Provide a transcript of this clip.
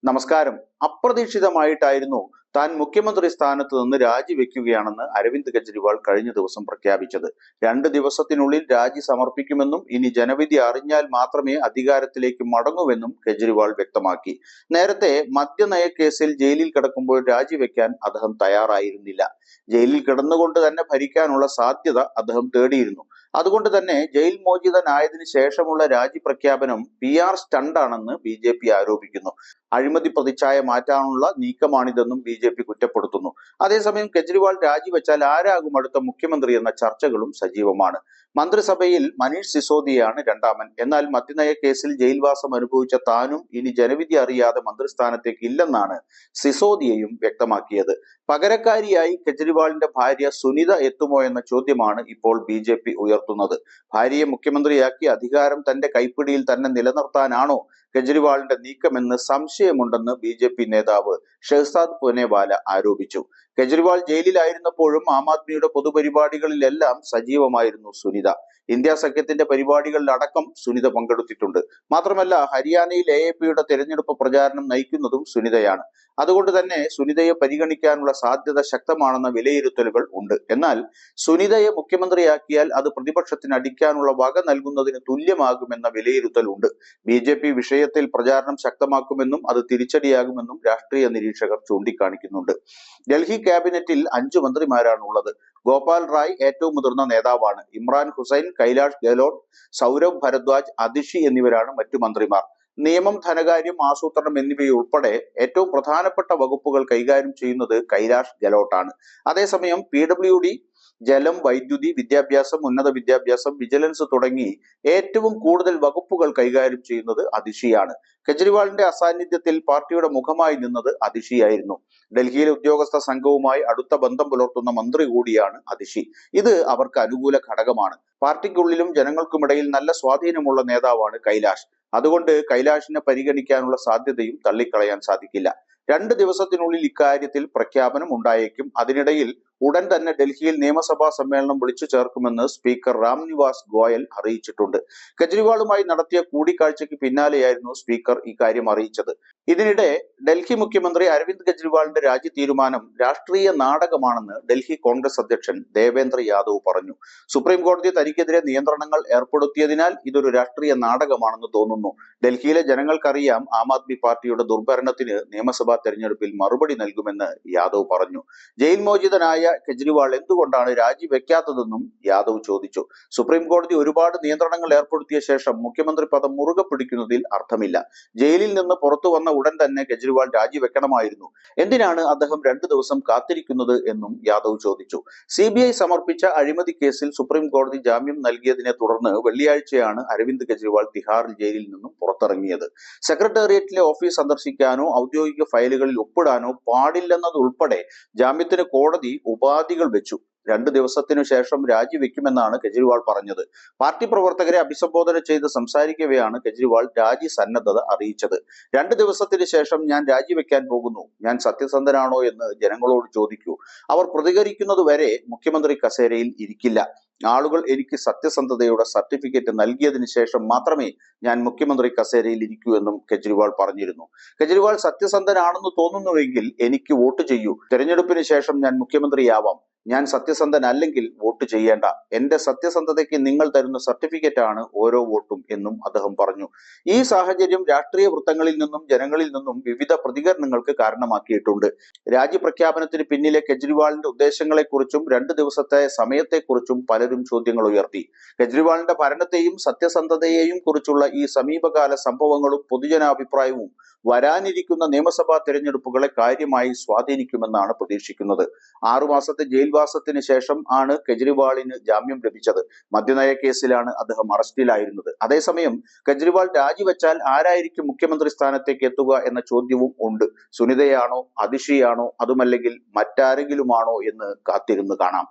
നമസ്കാരം. അപ്രതീക്ഷിതമായിട്ടായിരുന്നു താൻ മുഖ്യമന്ത്രി സ്ഥാനത്ത് നിന്ന് രാജിവെക്കുകയാണെന്ന് അരവിന്ദ് കെജ്രിവാൾ കഴിഞ്ഞ ദിവസം പ്രഖ്യാപിച്ചത്. 2 ദിവസത്തിനുള്ളിൽ രാജി സമർപ്പിക്കുമെന്നും ഇനി ജനവിധി അറിഞ്ഞാൽ മാത്രമേ അധികാരത്തിലേക്ക് മടങ്ങൂവെന്നും കെജ്രിവാൾ വ്യക്തമാക്കി. നേരത്തെ മദ്യനയ കേസിൽ ജയിലിൽ കിടക്കുമ്പോൾ രാജിവെക്കാൻ അദ്ദേഹം തയ്യാറായിരുന്നില്ല. ജയിലിൽ കിടന്നുകൊണ്ട് തന്നെ ഭരിക്കാനുള്ള സാധ്യത അദ്ദേഹം തേടിയിരുന്നു. അതുകൊണ്ട് തന്നെ ജയിൽ മോചിതനായതിനു ശേഷമുള്ള രാജി പ്രഖ്യാപനം PR സ്റ്റണ്ടാണെന്ന് BJP ആരോപിക്കുന്നു. അഴിമതി പ്രതിച്ഛായ മാറ്റാനുള്ള നീക്കമാണിതെന്നും BJP കുറ്റപ്പെടുത്തുന്നു. അതേസമയം കെജ്രിവാൾ രാജിവെച്ചാൽ ആരാകും അടുത്ത മുഖ്യമന്ത്രി എന്ന ചർച്ചകളും സജീവമാണ്. മന്ത്രിസഭയിൽ മനീഷ് സിസോദിയയാണ് രണ്ടാമൻ. എന്നാൽ മദ്യനയ കേസിൽ ജയിൽവാസം അനുഭവിച്ച താനും ഇനി ജനവിധി അറിയാതെ മന്ത്രിസ്ഥാനത്തേക്ക് ഇല്ലെന്നാണ് സിസോദിയയും വ്യക്തമാക്കിയത്. പകരക്കാരിയായി കെജ്രിവാളിന്റെ ഭാര്യ സുനിത എത്തുമോ എന്ന ചോദ്യമാണ് ഇപ്പോൾ BJP ഉയർത്തുന്നത്. ഭാര്യയെ മുഖ്യമന്ത്രിയാക്കി അധികാരം തന്റെ കൈപ്പിടിയിൽ തന്നെ നിലനിർത്താനാണോ കെജ്രിവാളിന്റെ നീക്കമെന്ന് സംശയമുണ്ടെന്ന് BJP നേതാവ് ഷെഹ്സാദ് പൂനെവാല ആരോപിച്ചു. കെജ്രിവാൾ ജയിലിലായിരുന്നപ്പോഴും ആം ആദ്മിയുടെ പൊതുപരിപാടികളിലെല്ലാം സജീവമായിരുന്നു സുനിത. ഇന്ത്യ സഖ്യത്തിന്റെ പരിപാടികളിലടക്കം സുനിത പങ്കെടുത്തിട്ടുണ്ട്. മാത്രമല്ല ഹരിയാനയിൽ AAPയുടെ തെരഞ്ഞെടുപ്പ് പ്രചാരണം നയിക്കുന്നതും സുനിതയാണ്. അതുകൊണ്ട് തന്നെ സുനിതയെ പരിഗണിക്കാനുള്ള സാധ്യത ശക്തമാണെന്ന വിലയിരുത്തലുകൾ ഉണ്ട്. എന്നാൽ സുനിതയെ മുഖ്യമന്ത്രിയാക്കിയാൽ അത് പ്രതിപക്ഷത്തിന് അടിക്കാനുള്ള വക നൽകുന്നതിന് തുല്യമാകുമെന്ന വിലയിരുത്തൽ ഉണ്ട്. BJP വിഷയത്തിൽ പ്രചാരണം ശക്തമാക്കുമെന്നും അത് തിരിച്ചടിയാകുമെന്നും രാഷ്ട്രീയ നിരീക്ഷകർ ചൂണ്ടിക്കാണിക്കുന്നുണ്ട്. ഡൽഹി ക്യാബിനറ്റിൽ 5 മന്ത്രിമാരാണുള്ളത്. ഗോപാൽ റായ് ഏറ്റവും മുതിർന്ന നേതാവാണ്. ഇമ്രാൻ ഹുസൈൻ, കൈലാഷ് ഗെഹ്ലോട്ട്, സൗരഭ് ഭരദ്വാജ്, അതിഷി എന്നിവരാണ് മറ്റു മന്ത്രിമാർ. നിയമം, ധനകാര്യം, ആസൂത്രണം എന്നിവയുൾപ്പെടെ ഏറ്റവും പ്രധാനപ്പെട്ട വകുപ്പുകൾ കൈകാര്യം ചെയ്യുന്നത് കൈലാഷ് ഗെഹ്ലോട്ടാണ്. അതേസമയം PWD, ജലം, വൈദ്യുതി, വിദ്യാഭ്യാസം, ഉന്നത വിദ്യാഭ്യാസം, വിജിലൻസ് തുടങ്ങി ഏറ്റവും കൂടുതൽ വകുപ്പുകൾ കൈകാര്യം ചെയ്യുന്നത് അതിഷിയാണ്. കെജ്രിവാളിന്റെ അസാന്നിധ്യത്തിൽ പാർട്ടിയുടെ മുഖമായി നിന്നത് അതിഷിയായിരുന്നു. ഡൽഹിയിലെ ഉദ്യോഗസ്ഥ സംഘവുമായി അടുത്ത ബന്ധം പുലർത്തുന്ന മന്ത്രി കൂടിയാണ് അതിഷി. ഇത് അവർക്ക് അനുകൂല ഘടകമാണ്. പാർട്ടിക്കുള്ളിലും ജനങ്ങൾക്കുമിടയിൽ നല്ല സ്വാധീനമുള്ള നേതാവാണ് കൈലാഷ്. അതുകൊണ്ട് കൈലാഷിനെ പരിഗണിക്കാനുള്ള സാധ്യതയും തള്ളിക്കളയാൻ സാധിക്കില്ല. 2 ദിവസത്തിനുള്ളിൽ ഇക്കാര്യത്തിൽ പ്രഖ്യാപനം ഉണ്ടായേക്കും. അതിനിടയിൽ ഉടൻ തന്നെ ഡൽഹിയിൽ നിയമസഭാ സമ്മേളനം വിളിച്ചു ചേർക്കുമെന്ന് സ്പീക്കർ രാം നിവാസ് ഗോയൽ അറിയിച്ചിട്ടുണ്ട്. കെജ്രിവാളുമായി നടത്തിയ കൂടിക്കാഴ്ചയ്ക്ക് പിന്നാലെയായിരുന്നു സ്പീക്കർ ഇക്കാര്യം അറിയിച്ചത്. ഇതിനിടെ ഡൽഹി മുഖ്യമന്ത്രി അരവിന്ദ് കെജ്രിവാളിന്റെ രാജി തീരുമാനം രാഷ്ട്രീയ നാടകമാണെന്ന് ഡൽഹി കോൺഗ്രസ് അധ്യക്ഷൻ ദേവേന്ദ്ര യാദവ് പറഞ്ഞു. സുപ്രീം കോടതി തനിക്കെതിരെ നിയന്ത്രണങ്ങൾ ഏർപ്പെടുത്തിയതിനാൽ ഇതൊരു രാഷ്ട്രീയ നാടകമാണെന്ന് തോന്നുന്നു. ഡൽഹിയിലെ ജനങ്ങൾക്കറിയാം ആം ആദ്മി പാർട്ടിയുടെ ദുർഭരണത്തിന് നിയമസഭാ തെരഞ്ഞെടുപ്പിൽ മറുപടി നൽകുമെന്ന് യാദവ് പറഞ്ഞു. ജയിൽ മോചിതനായ കെജ്രിവാൾ എന്തുകൊണ്ടാണ് രാജിവെക്കാത്തതെന്നും യാദവ് ചോദിച്ചു. സുപ്രീം കോടതി ഒരുപാട് നിയന്ത്രണങ്ങൾ ഏർപ്പെടുത്തിയ ശേഷം മുഖ്യമന്ത്രി പദം മുറുകെ പിടിക്കുന്നതിൽ അർത്ഥമില്ല. ജയിലിൽ നിന്ന് പുറത്തു വന്ന ഉടൻ തന്നെ കെജ്രിവാൾ രാജിവെക്കണമായിരുന്നു. എന്തിനാണ് അദ്ദേഹം 2 ദിവസം കാത്തിരിക്കുന്നത് എന്നും യാദവ് ചോദിച്ചു. CBI സമർപ്പിച്ച അഴിമതി കേസിൽ സുപ്രീം കോടതി ജാമ്യം നൽകിയതിനെ തുടർന്ന് വെള്ളിയാഴ്ചയാണ് അരവിന്ദ് കെജ്രിവാൾ തിഹാർ ജയിലിൽ നിന്നും പുറത്തിറങ്ങിയത്. സെക്രട്ടേറിയറ്റിലെ ഓഫീസ് സന്ദർശിക്കാനോ ഔദ്യോഗിക ഫയലുകളിൽ ഒപ്പിടാനോ പാടില്ലെന്നതുൾപ്പെടെ ജാമ്യത്തിന് കോടതി ഉപാധികൾ വെച്ചു. 2 ദിവസത്തിനു ശേഷം രാജിവെക്കുമെന്നാണ് കെജ്രിവാൾ പറഞ്ഞത്. പാർട്ടി പ്രവർത്തകരെ അഭിസംബോധന ചെയ്ത് സംസാരിക്കവെയാണ് കെജ്രിവാൾ രാജി സന്നദ്ധത അറിയിച്ചത്. 2 ദിവസത്തിന് ശേഷം ഞാൻ രാജിവെക്കാൻ പോകുന്നു. ഞാൻ സത്യസന്ധനാണോ എന്ന് ജനങ്ങളോട് ചോദിക്കൂ. അവർ പ്രതികരിക്കുന്നത് വരെ മുഖ്യമന്ത്രി കസേരയിൽ ഇരിക്കില്ല. ആളുകൾ എനിക്ക് സത്യസന്ധതയുടെ സർട്ടിഫിക്കറ്റ് നൽകിയതിനു ശേഷം മാത്രമേ ഞാൻ മുഖ്യമന്ത്രി കസേരയിൽ ഇരിക്കൂ എന്നും കെജ്രിവാൾ പറഞ്ഞിരുന്നു. കെജ്രിവാൾ സത്യസന്ധനാണെന്ന് തോന്നുന്നുവെങ്കിൽ എനിക്ക് വോട്ട് ചെയ്യൂ. തെരഞ്ഞെടുപ്പിന് ശേഷം ഞാൻ മുഖ്യമന്ത്രിയാവാം. ഞാൻ സത്യസന്ധനല്ലെങ്കിൽ വോട്ട് ചെയ്യേണ്ട. എന്റെ സത്യസന്ധതയ്ക്ക് നിങ്ങൾ തരുന്ന സർട്ടിഫിക്കറ്റ് ആണ് ഓരോ വോട്ടും എന്നും അദ്ദേഹം പറഞ്ഞു. ഈ സാഹചര്യം രാഷ്ട്രീയ വൃത്തങ്ങളിൽ നിന്നും ജനങ്ങളിൽ നിന്നും വിവിധ പ്രതികരണങ്ങൾക്ക് കാരണമാക്കിയിട്ടുണ്ട്. രാജ്യപ്രഖ്യാപനത്തിന് പിന്നിലെ കെജ്രിവാളിന്റെ ഉദ്ദേശങ്ങളെക്കുറിച്ചും 2 ദിവസത്തെ സമയത്തെക്കുറിച്ചും പലരും ചോദ്യങ്ങൾ ഉയർത്തി. കെജ്രിവാളിന്റെ ഭരണത്തെയും സത്യസന്ധതയെയും കുറിച്ചുള്ള ഈ സമീപകാല സംഭവങ്ങളും പൊതുജനാഭിപ്രായവും വരാനിരിക്കുന്ന നിയമസഭാ തെരഞ്ഞെടുപ്പുകളെ കാര്യമായി സ്വാധീനിക്കുമെന്നാണ് പ്രതീക്ഷിക്കുന്നത്. 6 മാസത്തെ ജയിൽവാസത്തിന് ശേഷം ആണ് കെജ്രിവാളിന് ജാമ്യം ലഭിച്ചത്. മദ്യനയ കേസിലാണ് അദ്ദേഹം അറസ്റ്റിലായിരുന്നത്. അതേസമയം കെജ്രിവാൾ രാജിവെച്ചാൽ ആരായിരിക്കും മുഖ്യമന്ത്രി സ്ഥാനത്തേക്ക് എത്തുക എന്ന ചോദ്യവും ഉണ്ട്. സുനിതയാണോ, അതിഷിയാണോ, അതുമല്ലെങ്കിൽ മറ്റാരെങ്കിലുമാണോ എന്ന് കാത്തിരുന്ന് കാണാം.